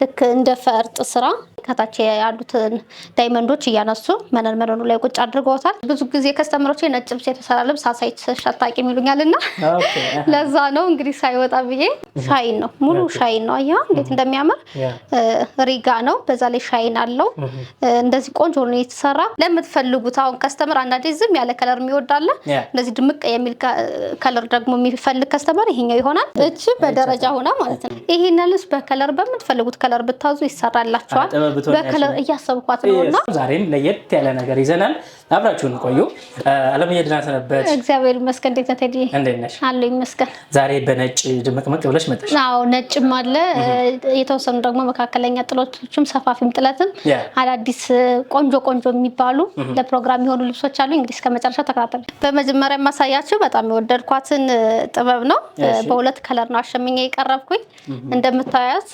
ልክ እንደ ፈርጥ ስራ ከታች ያሉትን ዳይመንዶች እያነሱ መነኑ ላይ ቁጭ አድርገውታል። ብዙ ጊዜ ከስተመሮች ነጭ ልብስ የተሰራ ልብስ አሳይት ሸታቂ የሚሉኛልና ለዛ ነው እንግዲህ ሳይወጣ ብዬ ሻይን ነው ሙሉ ሻይን ነው። አያ እንዴት እንደሚያምር ሪጋ ነው። በዛ ላይ ሻይን አለው። እንደዚህ ቆንጆ ነው የተሰራ። ለምትፈልጉት አሁን ከስተመር አንዳንዴ ዝም ያለ ከለር የሚወዳለ እንደዚህ ድምቅ የሚል ከለር ደግሞ የሚፈልግ ከስተመር ይሄኛው ይሆናል። እቺ በደረጃ ሆና ማለት ነው። ይሄን ልብስ በከለር በምትፈልጉት ከለር ብታዙ ይሰራላችኋል። በከለር እያሰብኳት ነውና ዛሬም ለየት ያለ ነገር ይዘናል። አብራችሁን ቆዩ። አለምዬ ደህና ሰነበት? እግዚአብሔር ይመስገን። እንዴት ነህ ቴዲ? እንዴት ነሽ? አለሁ ይመስገን። ዛሬ በነጭ ድምቅምቅ ብለሽ መጣሽ። አዎ ነጭም አለ የተወሰኑ ደግሞ መካከለኛ ጥለቶችም ሰፋፊም ጥለትም አዳዲስ ቆንጆ የሚባሉ ለፕሮግራም የሆኑ ልብሶች አሉ። እንግዲህ እስከመጨረሻው ተከታተሉ። በመጀመሪያ ማሳያችሁ በጣም የወደድኳትን ጥበብ ነው። በሁለት ከለር ነው አሸምኜ የቀረብኩኝ እንደምታያት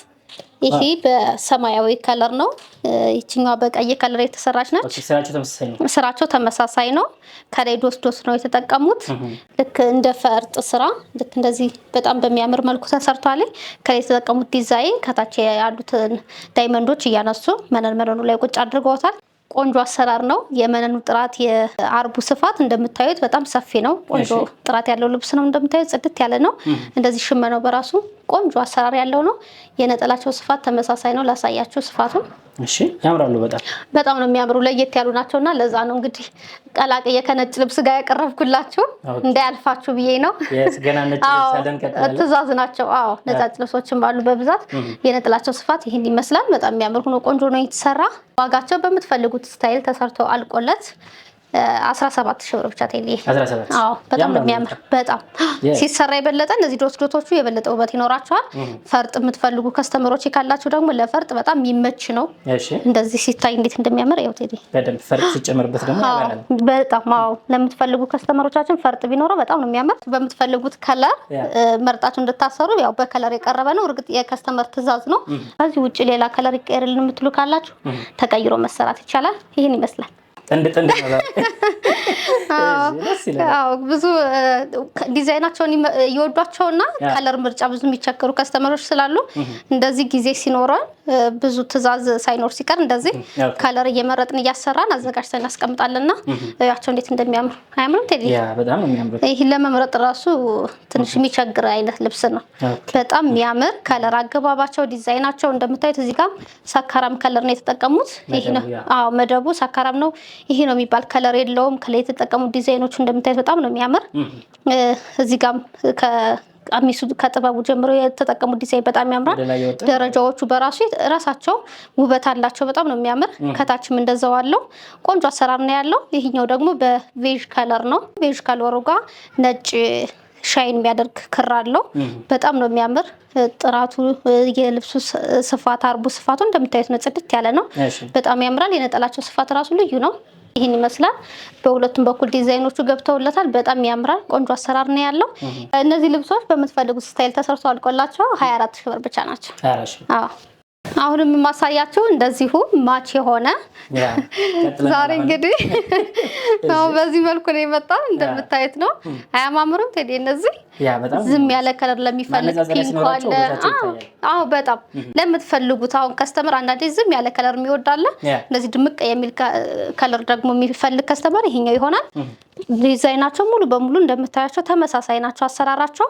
ይሄ በሰማያዊ ከለር ነው። ይችኛዋ በቀይ ከለር የተሰራች ነች። ስራቸው ተመሳሳይ ነው። ከላይ ዶስ ነው የተጠቀሙት። ልክ እንደ ፈርጥ ስራ ልክ እንደዚህ በጣም በሚያምር መልኩ ተሰርቷል። ከላይ የተጠቀሙት ዲዛይን ከታች ያሉትን ዳይመንዶች እያነሱ መነኑ ላይ ቁጭ አድርገውታል። ቆንጆ አሰራር ነው። የመነኑ ጥራት የአርቡ ስፋት እንደምታዩት በጣም ሰፊ ነው። ቆንጆ ጥራት ያለው ልብስ ነው። እንደምታዩት ጽድት ያለ ነው። እንደዚህ ሽመናው በራሱ ቆንጆ አሰራር ያለው ነው። የነጠላቸው ስፋት ተመሳሳይ ነው። ላሳያችሁ ስፋቱን። እሺ ያምራሉ። በጣም ነው የሚያምሩ። ለየት ያሉ ናቸውና ለዛ ነው እንግዲህ ቀላቅዬ ከነጭ ልብስ ጋር ያቀረብኩላችሁ እንዳያልፋችሁ ብዬ ነው። ትእዛዝ ናቸው። አዎ ነጫጭ ልብሶችም ባሉ በብዛት የነጠላቸው ስፋት ይሄን ይመስላል። በጣም የሚያምር ሆኖ ቆንጆ ነው የተሰራ። ዋጋቸው በምትፈልጉት ስታይል ተሰርቶ አልቆለት 17,000 ብር ብቻ ተይልኝ። 17 አዎ በጣም ነው የሚያምር። በጣም ሲሰራ የበለጠ እነዚህ ዶቶቹ የበለጠ ውበት ይኖራቸዋል። ፈርጥ የምትፈልጉ ከስተመሮች ካላችሁ ደግሞ ለፈርጥ በጣም የሚመች ነው። እንደዚህ ሲታይ እንዴት እንደሚያምር ያው ተይልኝ። በደንብ ፈርጥ ሲጨምርበት ደግሞ ያባላል። በጣም አዎ ለምትፈልጉ ከስተመሮቻችን ፈርጥ ቢኖረው በጣም ነው የሚያምር። በምትፈልጉት ከለር መርጣችሁ እንድታሰሩ ያው በከለር የቀረበ ነው። እርግጥ የከስተመር ትእዛዝ ነው። ከዚህ ውጪ ሌላ ከለር ይቀየርልን የምትሉ ካላችሁ ተቀይሮ መሰራት ይቻላል። ይሄን ይመስላል። ጥንድ ነው። አዎ ብዙ ዲዛይናቸውን ይወዷቸውና ከለር ምርጫ ብዙ የሚቸገሩ ከስተመሮች ስላሉ እንደዚህ ጊዜ ሲኖረን ብዙ ትእዛዝ ሳይኖር ሲቀር እንደዚህ ከለር እየመረጥን እያሰራን አዘጋጅተን እናስቀምጣለንና ያቸው እንዴት እንደሚያምር አያምርም ቴዲ? ያ በጣም ነው የሚያምር። ይሄ ለመምረጥ ራሱ ትንሽ የሚቸግር አይነት ልብስ ነው። በጣም የሚያምር ከለር አገባባቸው ዲዛይናቸው እንደምታዩት እዚህ ጋር ሰካራም ከለር ነው የተጠቀሙት። ይሄ ነው አዎ መደቡ ሰካራም ነው። ይሄ ነው የሚባል ከለር የለውም። ከላይ የተጠቀሙት ዲዛይኖቹ እንደምታዩት በጣም ነው የሚያምር። እዚህ ጋር ቀሚሱ ከጥበቡ ጀምሮ የተጠቀሙት ዲዛይን በጣም ያምራል። ደረጃዎቹ በራሱ ራሳቸው ውበት አላቸው። በጣም ነው የሚያምር። ከታችም እንደዛው አለው። ቆንጆ አሰራር ነው ያለው። ይሄኛው ደግሞ በቬጅ ከለር ነው። ቬጅ ከለሩ ጋር ነጭ ሻይን የሚያደርግ ክር አለው። በጣም ነው የሚያምር። ጥራቱ የልብሱ ስፋት አርቡ ስፋቱ እንደምታዩት ነው። ጽድት ያለ ነው። በጣም ያምራል። የነጠላቸው ስፋት ራሱ ልዩ ነው። ይሄን ይመስላል። በሁለቱም በኩል ዲዛይኖቹ ገብተውለታል። በጣም ያምራል። ቆንጆ አሰራር ነው ያለው። እነዚህ ልብሶች በምትፈልጉት ስታይል ተሰርተው አልቆላቸው 24,000 ብር ብቻ ናቸው። አዎ አሁንም ማሳያችሁ እንደዚሁ ማች የሆነ ዛሬ እንግዲህ ነው በዚህ መልኩ ነው የመጣው። እንደምታዩት ነው። አያማምሩም ቴዲ? እነዚህ ዝም ያለ ከለር ለሚፈልግ ፒንክ አለ። አዎ በጣም ለምትፈልጉት አሁን ከስተመር አንዳንዴ ዝም ያለ ከለር የሚወዳለ እንደዚህ ድምቅ የሚል ከለር ደግሞ የሚፈልግ ከስተመር ይሄኛው ይሆናል። ዲዛይናቸው ሙሉ በሙሉ እንደምታያቸው ተመሳሳይ ናቸው። አሰራራቸው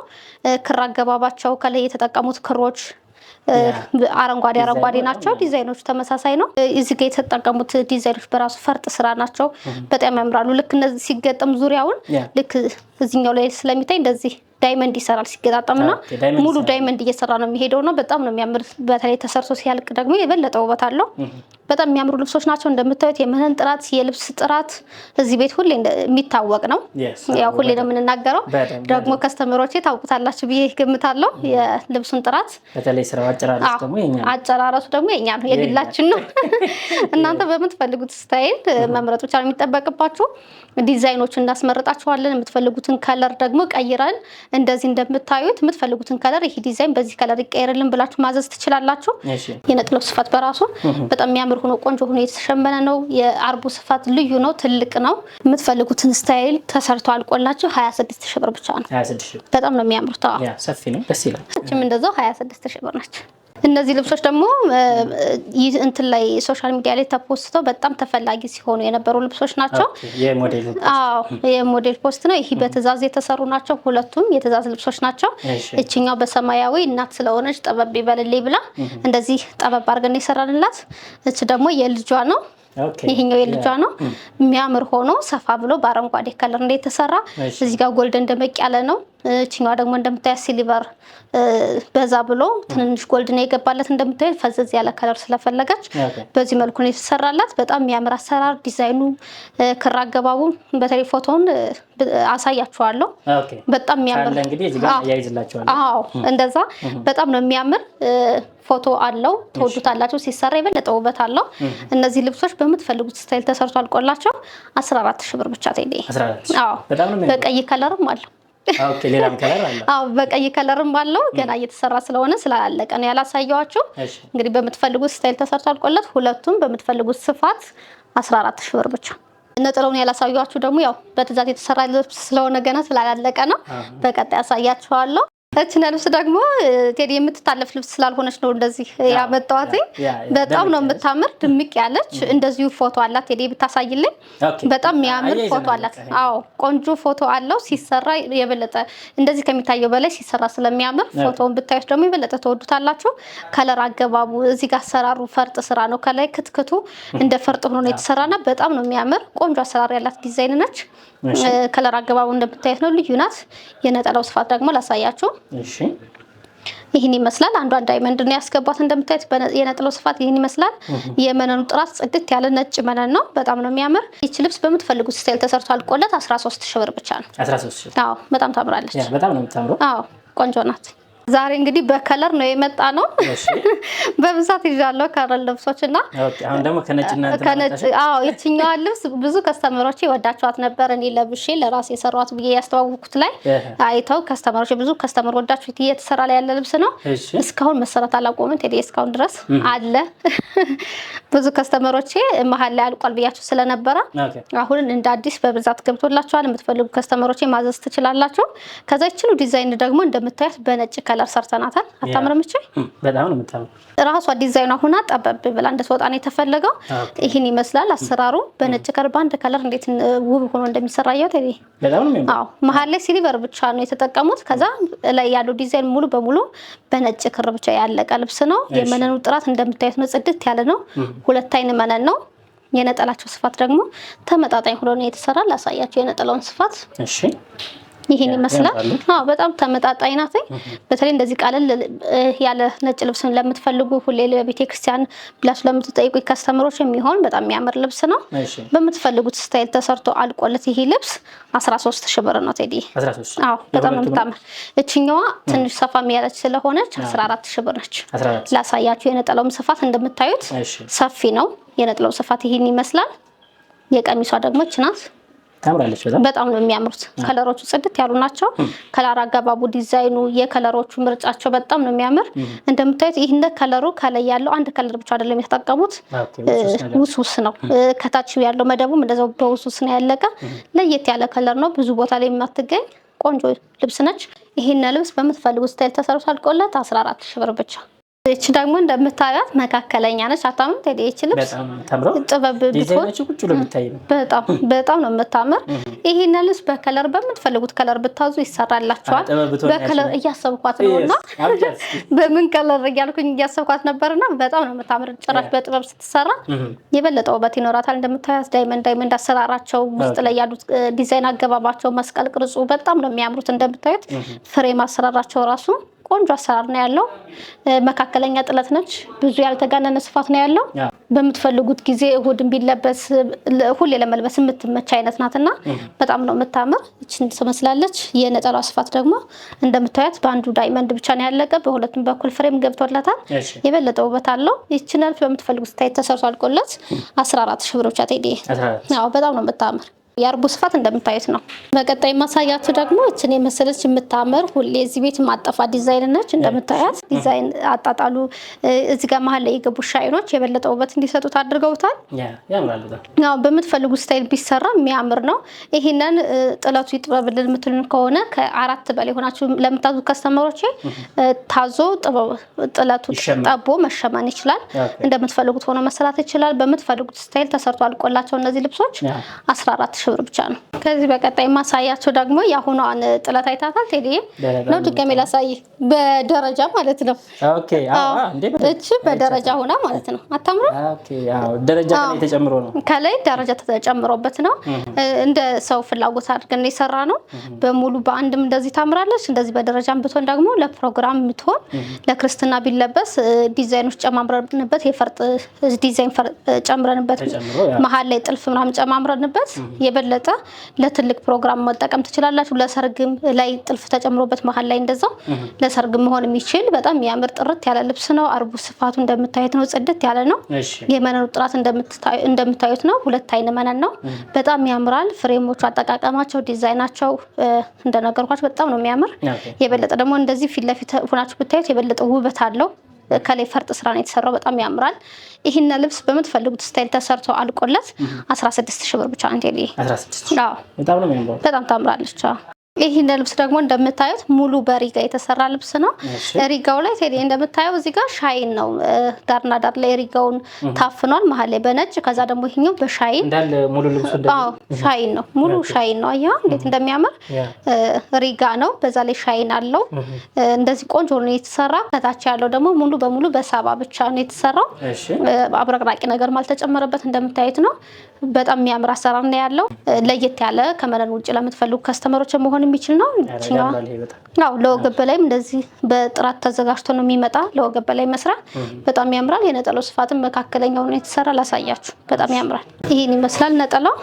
ክር አገባባቸው ከላይ የተጠቀሙት ክሮች አረንጓዴ ናቸው። ዲዛይኖቹ ተመሳሳይ ነው። እዚህ ጋር የተጠቀሙት ዲዛይኖች በራሱ ፈርጥ ስራ ናቸው። በጣም ያምራሉ። ልክ እነዚህ ሲገጠም ዙሪያውን ልክ እዚህኛው ላይ ስለሚታይ እንደዚህ ዳይመንድ ይሰራል ሲገጣጠምና ሙሉ ዳይመንድ እየሰራ ነው የሚሄደው ነው። በጣም ነው የሚያምር። በተለይ ተሰርቶ ሲያልቅ ደግሞ የበለጠ ውበት አለው። በጣም የሚያምሩ ልብሶች ናቸው። እንደምታዩት የመነን ጥራት የልብስ ጥራት እዚህ ቤት ሁሌ የሚታወቅ ነው። ያው ሁሌ ነው የምንናገረው። ደግሞ ከስተመሮቼ ታውቁታላችሁ ብዬ ገምታለሁ የልብሱን ጥራት። በተለይ ስራው አጨራረሱ ደግሞ የኛ ነው የግላችን ነው። እናንተ በምትፈልጉት ስታይል መምረጥ ብቻ ነው የሚጠበቅባችሁ። ዲዛይኖቹን እናስመርጣችኋለን። የምትፈልጉትን ከለር ደግሞ ቀይረን እንደዚህ እንደምታዩት የምትፈልጉትን ከለር ይሄ ዲዛይን በዚህ ከለር ይቀየርልን ብላችሁ ማዘዝ ትችላላችሁ። የነጥለው ስፋት በራሱ በጣም የሚያምር ሆኖ ቆንጆ ሆኖ የተሸመነ ነው። የአርቡ ስፋት ልዩ ነው፣ ትልቅ ነው። የምትፈልጉትን ስታይል ተሰርቶ አልቆላችሁ 26,000 ብር ብቻ ነው። 26,000 በጣም ነው የሚያምሩት። ያ ሰፊ ነው፣ ደስ ይላል። እችም እንደዛው 26,000 ብር ናቸው። እነዚህ ልብሶች ደግሞ እንትን ላይ ሶሻል ሚዲያ ላይ ተፖስተው በጣም ተፈላጊ ሲሆኑ የነበሩ ልብሶች ናቸው። የሞዴል ፖስት ነው። ይሄ በትዕዛዝ የተሰሩ ናቸው። ሁለቱም የትዕዛዝ ልብሶች ናቸው። እቺኛው በሰማያዊ እናት ስለሆነች ጠበብ ይበልልኝ ብላ እንደዚህ ጠበብ አድርገን የሰራንላት። እቺ ደግሞ የልጇ ነው። ይሄኛው የልጇ ነው። የሚያምር ሆኖ ሰፋ ብሎ በአረንጓዴ ከለር እንደተሰራ እዚህ ጋር ጎልደን ደመቅ ያለ ነው። እቺኛዋ ደግሞ እንደምታያት ሲልቨር በዛ ብሎ ትንንሽ ጎልድ ነው የገባለት። እንደምታዩት ፈዘዝ ያለ ከለር ስለፈለገች በዚህ መልኩ ነው የተሰራላት። በጣም የሚያምር አሰራር፣ ዲዛይኑ፣ ክር አገባቡ በተለይ ፎቶውን አሳያችኋለሁ። በጣም የሚያምር እንግዲህ እዚህ ጋር ያይዝላችኋለሁ። አዎ እንደዛ በጣም ነው የሚያምር ፎቶ አለው። ተወዱታላችሁ። ሲሰራ የበለጠ ውበት አለው። እነዚህ ልብሶች በምትፈልጉት ስታይል ተሰርቶ አልቆላቸው 14000 ብር ብቻ ተይዴ። አዎ በቀይ ከለርም አለው። ኦኬ ሌላም ከለር አለ። አዎ በቀይ ከለርም አለው። ገና እየተሰራ ስለሆነ ስላላለቀ ነው ያላሳየዋችሁ። እንግዲህ በምትፈልጉት ስታይል ተሰርቶ አልቆለት ሁለቱም በምትፈልጉት ስፋት 14000 ብር ብቻ። ነጠላውን ያላሳየዋችሁ ደግሞ ያው በትዕዛዝ የተሰራ ልብስ ስለሆነ ገና ስላላለቀ ነው። በቀጣይ ያሳያችኋለሁ። እቺ ልብስ ደግሞ ቴዲ የምትታለፍ ልብስ ስላልሆነች ነው እንደዚህ ያመጣዋት። በጣም ነው የምታምር ድምቅ ያለች። እንደዚሁ ፎቶ አላት። ቴዲ ብታሳይልኝ በጣም የሚያምር ፎቶ አላት። አዎ ቆንጆ ፎቶ አለው። ሲሰራ የበለጠ እንደዚህ ከሚታየው በላይ ሲሰራ ስለሚያምር ፎቶውን ብታዩት ደግሞ የበለጠ ተወዱታላችሁ። ከለር አገባቡ እዚህ ጋር አሰራሩ ፈርጥ ስራ ነው። ከላይ ክትክቱ እንደ ፈርጥ ሆኖ ነው የተሰራና በጣም ነው የሚያምር ቆንጆ አሰራር ያላት ዲዛይን ነች። ከለር አገባቡ እንደምታዩት ነው፣ ልዩ ናት። የነጠላው ስፋት ደግሞ ላሳያችሁ። እሺ ይህን ይመስላል። አንዷን ዳይመንድ ነው ያስገባት። እንደምታዩት የነጠላው ስፋት ይህን ይመስላል። የመነኑ ጥራት ጽድት ያለ ነጭ መነን ነው። በጣም ነው የሚያምር። ይቺ ልብስ በምትፈልጉት ስታይል ተሰርቶ አልቆለት 13000 ብር ብቻ ነው። 13000። አዎ በጣም ታምራለች። በጣም ነው የምታምረው። አዎ ቆንጆ ናት። ዛሬ እንግዲህ በከለር ነው የመጣ ነው። በብዛት ይዣለሁ ከለር ልብሶችና አሁን ደግሞ ከነጭ አዎ የትኛዋ ልብስ ብዙ ከስተመሮች ወዳቸዋት ነበር። እኔ ለብሼ ለራሴ የሰራኋት ብዬ ያስተዋወቅኩት ላይ አይተው ከስተመሮች ብዙ ከስተመር ወዳችሁት እየተሰራ ላይ ያለ ልብስ ነው። እስካሁን መሰራት አላቆመም። ቴዲ እስካሁን ድረስ አለ። ብዙ ከስተመሮች መሀል ላይ አልቋል ብያችሁ ስለነበረ አሁን እንደ አዲስ በብዛት ገብቶላችኋል። የምትፈልጉ ከስተመሮች ማዘዝ ትችላላችሁ። ከዛ ይችላል ዲዛይን ደግሞ እንደምታዩት በነጭ ከለር ሰርተናታል። አታምርም? እቺ በጣም ነው የምታምረው። ራሷ ዲዛይኗ ሆና ጠበብ ብላ እንደተወጣ ነው የተፈለገው። ይሄን ይመስላል አሰራሩ። በነጭ ከለር ባንድ ከለር እንዴት ውብ ሆኖ እንደሚሰራ ያው ተዲ በጣም ነው የሚያምረው። አዎ መሀል ላይ ሲልቨር ብቻ ነው የተጠቀሙት። ከዛ ላይ ያለው ዲዛይን ሙሉ በሙሉ በነጭ ክር ብቻ ያለቀ ልብስ ነው። የመነኑ ጥራት እንደምታዩት ነው፣ ጽድት ያለ ነው። ሁለት አይን መነን ነው። የነጠላቸው ስፋት ደግሞ ተመጣጣኝ ሆኖ ነው የተሰራ። ላሳያችሁ የነጠላውን ስፋት። እሺ ይሄን ይመስላል። አዎ በጣም ተመጣጣኝ ናት። በተለይ እንደዚህ ቃለል ያለ ነጭ ልብስን ለምትፈልጉ ሁሌ ለቤተ ክርስቲያን ብላችሁ ለምትጠይቁ ከስተመሮች የሚሆን በጣም የሚያምር ልብስ ነው። በምትፈልጉት ስታይል ተሰርቶ አልቆለት ይሄ ልብስ 13000 ብር ነው ቴዲ። 13። አዎ በጣም ነው የምታምር። እቺኛዋ ትንሽ ሰፋ የሚያለች ስለሆነች 14000 ብር ነች። ላሳያችሁ የነጠላውም ስፋት እንደምታዩት ሰፊ ነው። የነጠላው ስፋት ይሄን ይመስላል። የቀሚሷ ደግሞ እቺ ናት። ታምራለች። በጣም ነው የሚያምሩት። ከለሮቹ ጽድት ያሉ ናቸው። ከለር አገባቡ፣ ዲዛይኑ፣ የከለሮቹ ምርጫቸው በጣም ነው የሚያምር። እንደምታዩት ይሄን ከለሩ ከላይ ያለው አንድ ከለር ብቻ አይደለም የተጠቀሙት፣ ውስውስ ነው። ከታች ያለው መደቡም እንደዛው በውስውስ ነው ያለቀ። ለየት ያለ ከለር ነው። ብዙ ቦታ ላይ የማትገኝ ቆንጆ ልብስ ነች። ይሄን ልብስ በምትፈልጉት ስታይል ተሰርቶ አልቆለት 14000 ብር ብቻ። እቺ ደግሞ እንደምታዩት መካከለኛ ነች። አታምም? ቴዲ እቺ ልብስ ጥበብ ብትሆን በጣም ነው የምታምር። ይሄን ልብስ በከለር በምትፈልጉት ከለር ብታዙ ይሰራላችኋል። በከለር እያሰብኳት ነውና በምን ከለር እያልኩኝ እያሰብኳት ነበርና በጣም ነው የምታምር። ጭራሽ በጥበብ ስትሰራ የበለጠ ውበት ይኖራታል። እንደምታዩት ዳይመንድ አሰራራቸው፣ ውስጥ ላይ ያሉት ዲዛይን አገባባቸው፣ መስቀል ቅርጹ በጣም ነው የሚያምሩት። እንደምታዩት ፍሬም አሰራራቸው ራሱ ቆንጆ አሰራር ነው ያለው። መካከለኛ ጥለት ነች። ብዙ ያልተጋነነ ስፋት ነው ያለው። በምትፈልጉት ጊዜ እሁድን ቢለበስ ሁሌ ለመልበስ የምትመች አይነት ናትና በጣም ነው የምታምር። እቺን ትመስላለች። የነጠላው ስፋት ደግሞ እንደምታዩት በአንዱ ዳይመንድ ብቻ ነው ያለቀ። በሁለቱም በኩል ፍሬም ገብቶላታል። የበለጠ ውበት አለው። እቺን በምትፈልጉት ስታይል ተሰርቶ አልቆለት 14000 ብር ብቻ ቴዲ። አዎ በጣም ነው የምታምር። የአርቡ ስፋት እንደምታዩት ነው። በቀጣይ ማሳያችሁ ደግሞ እችን የመሰለች የምታምር ሁሌ እዚህ ቤት ማጠፋ ዲዛይን ነች። እንደምታያት ዲዛይን አጣጣሉ እዚህ ጋር መሀል ላይ የገቡ ሻይኖች የበለጠ ውበት እንዲሰጡት አድርገውታል። ያው በምትፈልጉት ስታይል ቢሰራ የሚያምር ነው። ይሄንን ጥለቱ ይጥበብልን የምትሉን ከሆነ ከ4 በላይ ሆናችሁ ለምታዙ ከስተመሮች ታዞ ጥለቱ ጠቦ መሸመን ይችላል። እንደምትፈልጉት ሆኖ መሰራት ይችላል። በምትፈልጉት ስታይል ተሰርቶ አልቆላቸው እነዚህ ልብሶች 14 ሺህ ብር ብቻ ነው። ከዚህ በቀጣይ ማሳያቸው ደግሞ የአሁኗን ጥለት አይታታል ቴዲ ነው። ድጋሜ ላሳይ በደረጃ ማለት ነው። ኦኬ እቺ በደረጃ ሆና ማለት ነው። አታምሩ? ኦኬ ደረጃ ከላይ ተጨምሮ ነው። ከላይ ደረጃ ተጨምሮበት ነው። እንደ ሰው ፍላጎት አድርገን የሰራ ነው። በሙሉ በአንድም እንደዚህ ታምራለች። እንደዚህ በደረጃም ብትሆን ደግሞ ለፕሮግራም ብትሆን ለክርስትና ቢለበስ ዲዛይኖች ጨማምረንበት የፈርጥ ዲዛይን ጨምረንበት መሀል ላይ ጥልፍ ምናምን ጨማምረንበት የበለጠ ለትልቅ ፕሮግራም መጠቀም ትችላላችሁ። ለሰርግም ላይ ጥልፍ ተጨምሮበት መሀል ላይ እንደዛው ለሰርግም መሆን የሚችል በጣም የሚያምር ጥርት ያለ ልብስ ነው። አርቡ ስፋቱ እንደምታዩት ነው። ጽድት ያለ ነው። የመነኑ ጥራት እንደምታዩት ነው። 2 አይን መነን ነው። በጣም ያምራል። ፍሬሞቹ አጠቃቀማቸው ዲዛይናቸው እንደነገርኳችሁ በጣም ነው የሚያምር። የበለጠ ደግሞ እንደዚህ ፊት ለፊት ሆናችሁ ብታዩት የበለጠ ውበት አለው። ከላይ ፈርጥ ስራ ነው የተሰራው። በጣም ያምራል። ይሄን ልብስ በምትፈልጉት ስታይል ተሰርቶ አልቆለት 16 ሺህ ብር ብቻ ነው። 16 በጣም ነው የሚያምረው። በጣም ታምራለች። ይሄን ልብስ ደግሞ እንደምታዩት ሙሉ በሪጋ የተሰራ ልብስ ነው። ሪጋው ላይ ቴዲ እንደምታየው እዚህ ጋር ሻይን ነው። ዳርና ዳር ላይ ሪጋውን ታፍኗል። መሀል ላይ በነጭ ከዛ ደግሞ ይሄኛው በሻይን እንዳለ ሙሉ ልብሱ ሻይን ነው። ሙሉ ሻይን ነው። አያ እንዴት እንደሚያምር ሪጋ ነው። በዛ ላይ ሻይን አለው። እንደዚህ ቆንጆ ነው የተሰራ። ከታች ያለው ደግሞ ሙሉ በሙሉ በሳባ ብቻ ነው የተሰራው። አብረቅራቂ ነገር ማልተጨመረበት እንደምታዩት ነው። በጣም የሚያምር አሰራር ነው ያለው። ለየት ያለ ከመነን ውጭ ለምትፈልጉ ከስተመሮች መሆን የሚችል ነው። ለወገብ በላይም እንደዚህ በጥራት ተዘጋጅቶ ነው የሚመጣ። ለወገብ በላይ መስራት በጣም ያምራል። የነጠላው ስፋትም መካከለኛው ነው የተሰራ። ላሳያችሁ። በጣም ያምራል። ይሄን ይመስላል ነጠላው።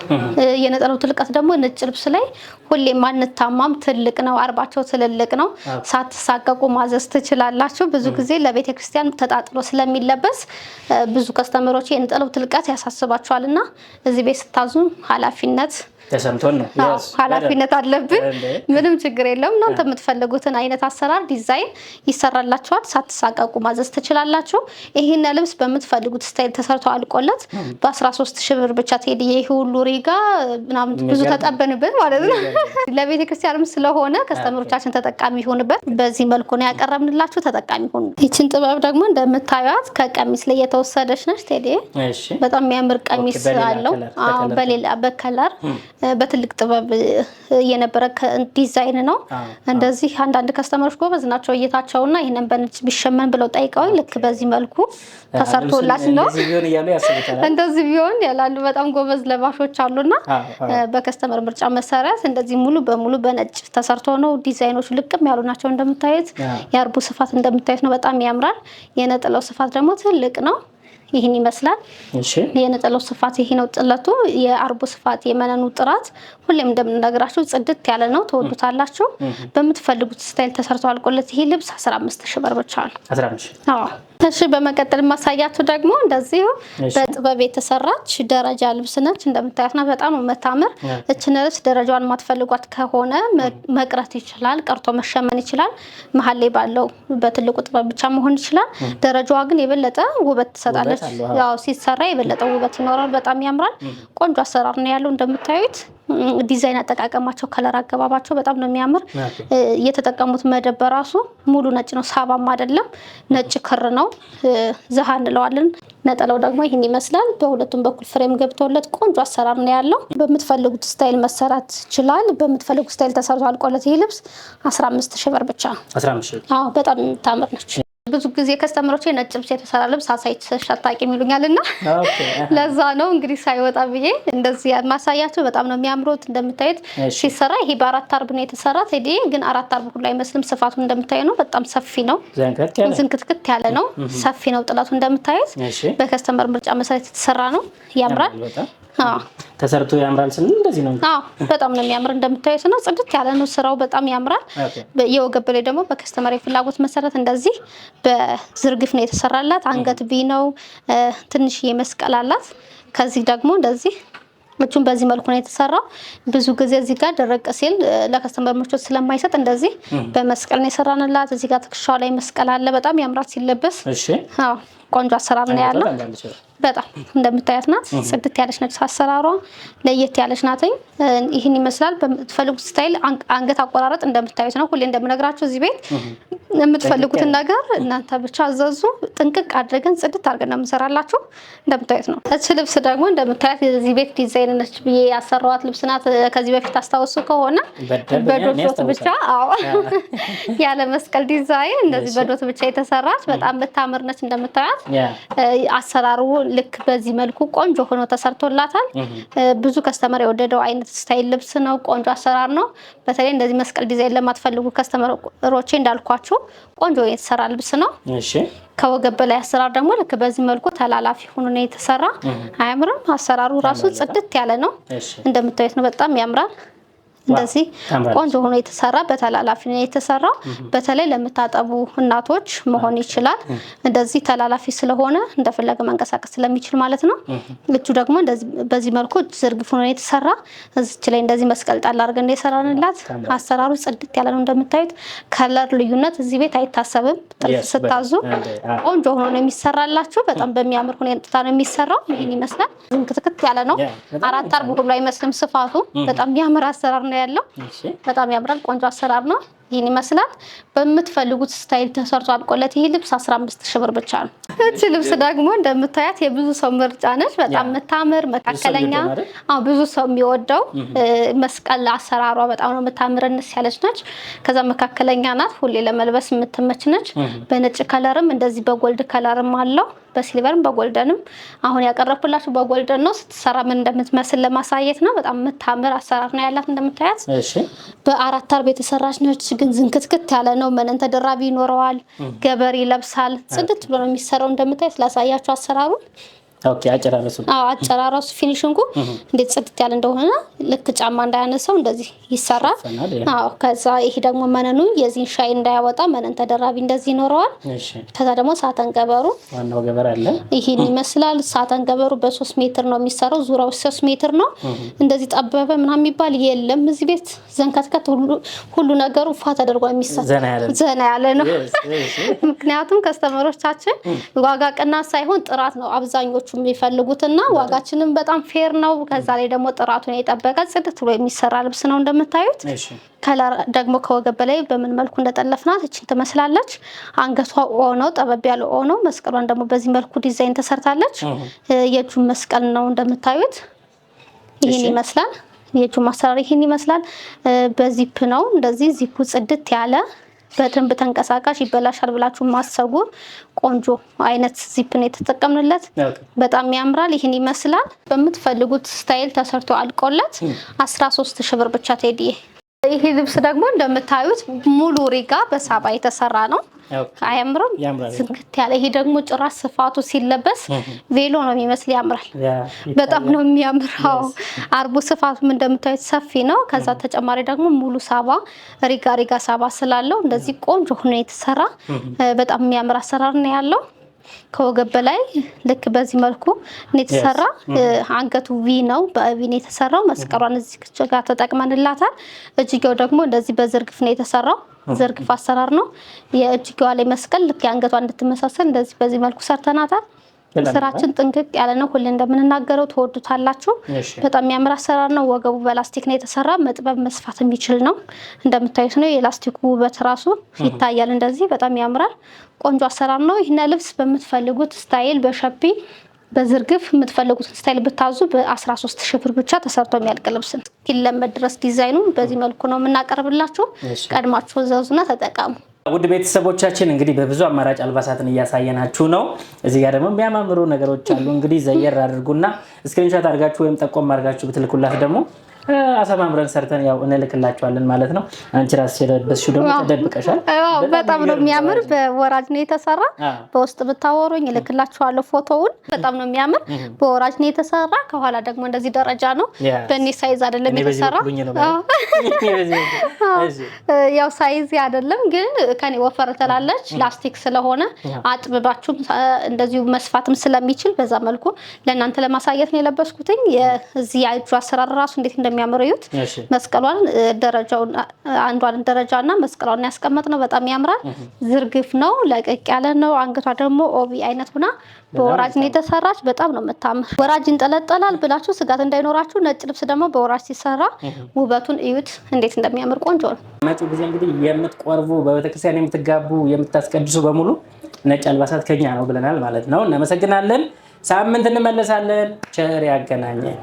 የነጠላው ትልቀት ደግሞ ነጭ ልብስ ላይ ሁሌም አንታማም። ትልቅ ነው። አርባቸው ትልልቅ ነው። ሳትሳቀቁ ማዘዝ ትችላላችሁ። ብዙ ጊዜ ለቤተ ክርስቲያን ተጣጥሎ ስለሚለበስ ብዙ ከስተመሮች የነጠላው ትልቀት ያሳስባቸዋልና እዚህ ቤት ስታዙ ኃላፊነት ተሰምቶን ነው። ኃላፊነት አለብን። ምንም ችግር የለውም። እናንተ የምትፈልጉትን አይነት አሰራር ዲዛይን ይሰራላችኋል። ሳትሳቀቁ ማዘዝ ትችላላችሁ። ይሄን ልብስ በምትፈልጉት ስታይል ተሰርቶ አልቆለት በ13 ሺህ ብር ብቻ ቴዲ። ይሄ ሁሉ ሪጋ ምናምን ብዙ ተጠበንብን ማለት ነው። ለቤተ ክርስቲያንም ስለሆነ ከስተመሮቻችን ተጠቃሚ ይሆንበት። በዚህ መልኩ ነው ያቀረብንላችሁ። ተጠቃሚ ሆኑ። ይችን ጥበብ ደግሞ እንደምታዩት ከቀሚስ ላይ የተወሰደች ነች ቴዲ። በጣም የሚያምር ቀሚስ አለው። በሌላ በከለር በትልቅ ጥበብ የነበረ ዲዛይን ነው። እንደዚህ አንዳንድ ከስተመሮች ጎበዝ ናቸው እይታቸውና ይሄንን በነጭ ቢሸመን ብለው ጠይቀው ልክ በዚህ መልኩ ተሰርቶላች ነው እንደዚህ ቢሆን ያላሉ በጣም ጎበዝ ለባሾች አሉና በከስተመር ምርጫ መሰረት እንደዚህ ሙሉ በሙሉ በነጭ ተሰርቶ ነው። ዲዛይኖቹ ልቅም ያሉ ናቸው። እንደምታዩት የአርቡ ስፋት እንደምታዩት ነው። በጣም ያምራል። የነጠላው ስፋት ደግሞ ትልቅ ነው። ይሄን ይመስላል። የነጠላው ስፋት ይሄ ነው። ጥለቱ የአርቡ ስፋት የመነኑ ጥራት ሁሌም እንደምንነግራችሁ ጽድት ያለ ነው። ተወዱታላችሁ። በምትፈልጉት ስታይል ተሰርቶ አልቆለት ይሄ ልብስ 15 ሺህ ብር ብቻ ነው። 15 አዎ። እሺ በመቀጠል ማሳያችሁ ደግሞ እንደዚህ በጥበብ የተሰራች ደረጃ ልብስ ነች። እንደምታዩት ነው። በጣም መታመር። እችን ልብስ ደረጃዋን ማትፈልጓት ከሆነ መቅረት ይችላል፣ ቀርቶ መሸመን ይችላል። መሀል ላይ ባለው በትልቁ ጥበብ ብቻ መሆን ይችላል። ደረጃዋ ግን የበለጠ ውበት ትሰጣለች። ያው ሲሰራ የበለጠ ውበት ይኖራል። በጣም ያምራል። ቆንጆ አሰራር ነው ያለው። እንደምታዩት ዲዛይን አጠቃቀማቸው፣ ከለር አገባባቸው በጣም ነው የሚያምር። የተጠቀሙት መደብ በራሱ ሙሉ ነጭ ነው። ሳባም አይደለም፣ ነጭ ክር ነው። ዘሃ እንለዋለን። ነጠላው ደግሞ ይህን ይመስላል። በሁለቱም በኩል ፍሬም ገብቶለት ቆንጆ አሰራር ነው ያለው። በምትፈልጉት ስታይል መሰራት ይችላል። በምትፈልጉት ስታይል ተሰርቶ አልቆለት ይህ ልብስ 15 ሺህ ብር ብቻ። 15 ሺህ። አዎ በጣም የምታምር ነች። ብዙ ጊዜ ከስተመሮች ነጭ ልብስ የተሰራ ልብስ አሳይተሽ አታውቂም ይሉኛልና ለዛ ነው እንግዲህ ሳይወጣ ብዬ እንደዚህ ማሳያቸው። በጣም ነው የሚያምሩት። እንደምታዩት ሲሰራ ይሄ በ4 አርብ ነው የተሰራ ቴዲ። ግን 4 አርብ ሁሉ አይመስልም። ስፋቱ እንደምታዩ ነው። በጣም ሰፊ ነው። ዝንክትክት ያለ ነው። ሰፊ ነው ጥለቱ እንደምታዩት። በከስተመር ምርጫ መሰረት የተሰራ ነው። ያምራል። ተሰርቶ ያምራል ስንል እንደዚህ ነው። በጣም ነው የሚያምር። እንደምታዩት ነው። ጽድት ያለ ነው ስራው። በጣም ያምራል። የወገብ ላይ ደግሞ በከስተመር ፍላጎት መሰረት እንደዚህ በዝርግፍ ነው የተሰራላት። አንገት ቢ ነው። ትንሽ የመስቀል አላት። ከዚህ ደግሞ እንደዚህ እጁን በዚህ መልኩ ነው የተሰራው። ብዙ ጊዜ እዚህ ጋር ደረቅ ሲል ለከስተመር ምቾት ስለማይሰጥ እንደዚህ በመስቀል ነው የሰራንላት። እዚህ ጋር ትከሻው ላይ መስቀል አለ። በጣም ያምራል ሲለበስ። አዎ ቆንጆ አሰራር ነው ያለው። በጣም እንደምታያት ናት። ጽድት ያለች ነች። አሰራሯ ለየት ያለች ናትኝ። ይህን ይመስላል። በምትፈልጉት ስታይል አንገት አቆራረጥ እንደምታዩት ነው። ሁሌ እንደምነግራችሁ እዚህ ቤት የምትፈልጉትን ነገር እናንተ ብቻ አዘዙ። ጥንቅቅ አድርገን ጽድት አድርገን ነው የምንሰራላችሁ። እንደምታዩት ነው። እቺ ልብስ ደግሞ እንደምታያት የዚህ ቤት ዲዛይን ነች ብዬ ያሰራዋት ልብስ ናት። ከዚህ በፊት አስታውሱ ከሆነ በዶት ብቻ ያለ መስቀል ዲዛይን እንደዚህ በዶት ብቻ የተሰራች በጣም የምታምር ነች። እንደምታያት አሰራሩ ልክ በዚህ መልኩ ቆንጆ ሆኖ ተሰርቶላታል። ብዙ ከስተመር የወደደው አይነት ስታይል ልብስ ነው። ቆንጆ አሰራር ነው። በተለይ እንደዚህ መስቀል ዲዛይን ለማትፈልጉ ከስተመሮቼ እንዳልኳችሁ ቆንጆ የተሰራ ልብስ ነው። ከወገብ በላይ አሰራር ደግሞ ልክ በዚህ መልኩ ተላላፊ ሆኖ ነው የተሰራ። አያምርም? አሰራሩ ራሱ ጽድት ያለ ነው። እንደምታዩት ነው። በጣም ያምራል። እንደዚህ ቆንጆ ሆኖ የተሰራ በተላላፊ ነው የተሰራው። በተለይ ለምታጠቡ እናቶች መሆን ይችላል። እንደዚህ ተላላፊ ስለሆነ እንደፈለገ መንቀሳቀስ ስለሚችል ማለት ነው። እጁ ደግሞ እንደዚህ በዚህ መልኩ ዝርግፍ ሆኖ የተሰራ እዚች ላይ እንደዚህ መስቀል ጣል አድርገን የሰራንላት። አሰራሩ ጽድት ያለ ነው። እንደምታዩት ከለር ልዩነት እዚህ ቤት አይታሰብም። ጥልፍ ስታዙ ቆንጆ ሆኖ ነው የሚሰራላችሁ። በጣም በሚያምር ሁኔታ ነው የሚሰራው። ይሄን ይመስላል። ዝንክትክት ያለ ነው። 4 አርብ ሁሉ አይመስልም ስፋቱ። በጣም የሚያምር አሰራር ነው ያለው። በጣም ያምራል። ቆንጆ አሰራር ነው። ይሄን ይመስላል። በምትፈልጉት ስታይል ተሰርቶ አልቆለት ይሄ ልብስ 15000 ብር ብቻ ነው። እቺ ልብስ ደግሞ እንደምታያት የብዙ ሰው ምርጫ ነች። በጣም የምታምር መካከለኛ፣ ብዙ ሰው የሚወደው መስቀል አሰራሯ በጣም ነው የምታምር። እንስ ያለች ነች። ከዛ መካከለኛ ናት። ሁሌ ለመልበስ የምትመች ነች። በነጭ ከለርም እንደዚህ በጎልድ ከለርም አለው። በሲልቨርም በጎልደንም አሁን ያቀረብኩላችሁ በጎልደን ነው። ስትሰራ ምን እንደምትመስል ለማሳየት ነው። በጣም የምታምር አሰራር ነው ያላት። እንደምታያት በ4 አርብ የተሰራች ነች። ግን ዝንክትክት ያለ ነው። መነን ተደራቢ ይኖረዋል። ገበሬ ይለብሳል። ጽድት ብሎ ነው የሚሰራው። እንደምታዩት ላሳያችሁ አሰራሩን። አጨራረሱ ፊኒሽንጉ እንዴት ጽድት ያለ እንደሆነ ልክ ጫማ እንዳያነሳው እንደዚህ ይሰራል። ከዛ ይሄ ደግሞ መነኑ የዚህን ሻይ እንዳያወጣ መነን ተደራቢ እንደዚህ ይኖረዋል። ከዛ ደግሞ ሳተን ገበሩ ዋናው ገበር አለ። ይሄን ይመስላል። ሳተን ገበሩ በ3 ሜትር ነው የሚሰራው። ዙሪያው 3 ሜትር ነው። እንደዚህ ጠበበ ምናምን የሚባል የለም እዚህ ቤት። ዘንከትከት ሁሉ ነገሩ ፋ ተደርጎ የሚሰራ ዘና ያለ ነው። ምክንያቱም ከስተመሮቻችን ዋጋ ቅናሽ ሳይሆን ጥራት ነው አብዛኞቹ የሚፈልጉትና ዋጋችንም በጣም ፌር ነው። ከዛ ላይ ደግሞ ጥራቱን የጠበቀ ጽድት ብሎ የሚሰራ ልብስ ነው። እንደምታዩት ከለር ደግሞ ከወገብ በላይ በምን መልኩ እንደጠለፍናት እቺን ትመስላለች። አንገቷ ኦ ነው፣ ጠበብ ያለ ኦ ነው። መስቀሏን ደግሞ በዚህ መልኩ ዲዛይን ተሰርታለች። የእጁ መስቀል ነው እንደምታዩት። ይሄን ይመስላል። የእጁ ማሰራር ይሄን ይመስላል። በዚፕ ነው እንደዚህ ዚፑ ጽድት ያለ በደንብ ተንቀሳቃሽ ይበላሻል ብላችሁ ማሰቡ ቆንጆ አይነት ዚፕ ነው የተጠቀምንለት። በጣም ያምራል። ይሄን ይመስላል። በምትፈልጉት ስታይል ተሰርቶ አልቆለት 13000 ብር ብቻ ቴዲዬ። ይሄ ልብስ ደግሞ እንደምታዩት ሙሉ ሪጋ በሳባ የተሰራ ነው። አያምርም? ዝንክት ያለ። ይሄ ደግሞ ጭራሽ ስፋቱ ሲለበስ ቬሎ ነው የሚመስል። ያምራል። በጣም ነው የሚያምረው። አርቡ ስፋቱም እንደምታዩት ሰፊ ነው። ከዛ ተጨማሪ ደግሞ ሙሉ ሳባ ሪጋ ሳባ ስላለው እንደዚህ ቆንጆ ሆኖ የተሰራ በጣም የሚያምር አሰራር ነው ያለው። ከወገብ በላይ ልክ በዚህ መልኩ ነው የተሰራ። አንገቱ ቪ ነው፣ በቪ ነው የተሰራው። መስቀሏን እዚህ ጋር ተጠቅመንላታል። እጅጌው ደግሞ እንደዚህ በዝርግፍ ነው የተሰራው። ዝርግፍ አሰራር ነው። የእጅጌዋ ላይ መስቀል ልክ የአንገቷ እንድትመሳሰል እንደዚህ በዚህ መልኩ ሰርተናታል። ስራችን ጥንቅቅ ያለ ነው። ሁሌ እንደምንናገረው ተወዱታላችሁ። በጣም የሚያምር አሰራር ነው። ወገቡ በላስቲክ ነው የተሰራ። መጥበብ መስፋት የሚችል ነው። እንደምታዩት ነው። የላስቲኩ ውበት ራሱ ይታያል። እንደዚህ በጣም ያምራል። ቆንጆ አሰራር ነው። ይሄን ልብስ በምትፈልጉት ስታይል በሸፒ በዝርግፍ የምትፈልጉትን ስታይል ብታዙ በ13000 ብር ብቻ ተሰርቶ የሚያልቅ ልብስ ነው። እስኪለመድ ድረስ ዲዛይኑ በዚህ መልኩ ነው የምናቀርብላችሁ። ቀድማችሁ ዘዙና ተጠቀሙ። ውድ ቤተሰቦቻችን እንግዲህ በብዙ አማራጭ አልባሳትን እያሳየናችሁ ነው። እዚህ ጋር ደግሞ የሚያማምሩ ነገሮች አሉ። እንግዲህ ዘየር አድርጉና ስክሪንሾት አድርጋችሁ ወይም ጠቆም አድርጋችሁ ብትልኩላት ደግሞ አሰማምረን ሰርተን ያው እንልክላችኋለን ማለት ነው። አንቺ ራስሽ የለበስሽው ደግሞ ተደብቀሻል። በጣም ነው የሚያምር። በወራጅ ነው የተሰራ። በውስጥ ብታወሩኝ እልክላችኋለሁ ፎቶውን። በጣም ነው የሚያምር። በወራጅ ነው የተሰራ። ከኋላ ደግሞ እንደዚህ ደረጃ ነው። በእኔ ሳይዝ አይደለም የተሰራ። ያው ሳይዝ አይደለም ግን ከኔ ወፈር ትላለች። ላስቲክ ስለሆነ አጥብባችሁም እንደዚሁ መስፋትም ስለሚችል በዛ መልኩ ለእናንተ ለማሳየት ነው የለበስኩትኝ። የዚህ የእጁ አሰራር ራሱ እንዴት እንደሚያምር እዩት። መስቀሏን ደረጃውን አንዷን ደረጃና መስቀሏን ያስቀመጥነው በጣም ያምራል። ዝርግፍ ነው፣ ለቀቅ ያለ ነው። አንገቷ ደግሞ ኦቢ አይነት ሆና በወራጅ ነው የተሰራች። በጣም ነው የምታምር። ወራጅ እንጠለጠላል ብላችሁ ስጋት እንዳይኖራችሁ። ነጭ ልብስ ደግሞ በወራጅ ሲሰራ ውበቱን እዩት እንዴት እንደሚያምር ቆንጆ ነው። መጪው ጊዜ እንግዲህ የምትቆርቡ በቤተክርስቲያን የምትጋቡ የምታስቀድሱ በሙሉ ነጭ አልባሳት ከኛ ነው ብለናል ማለት ነው። እናመሰግናለን። ሳምንት እንመለሳለን። ቸር ያገናኘን።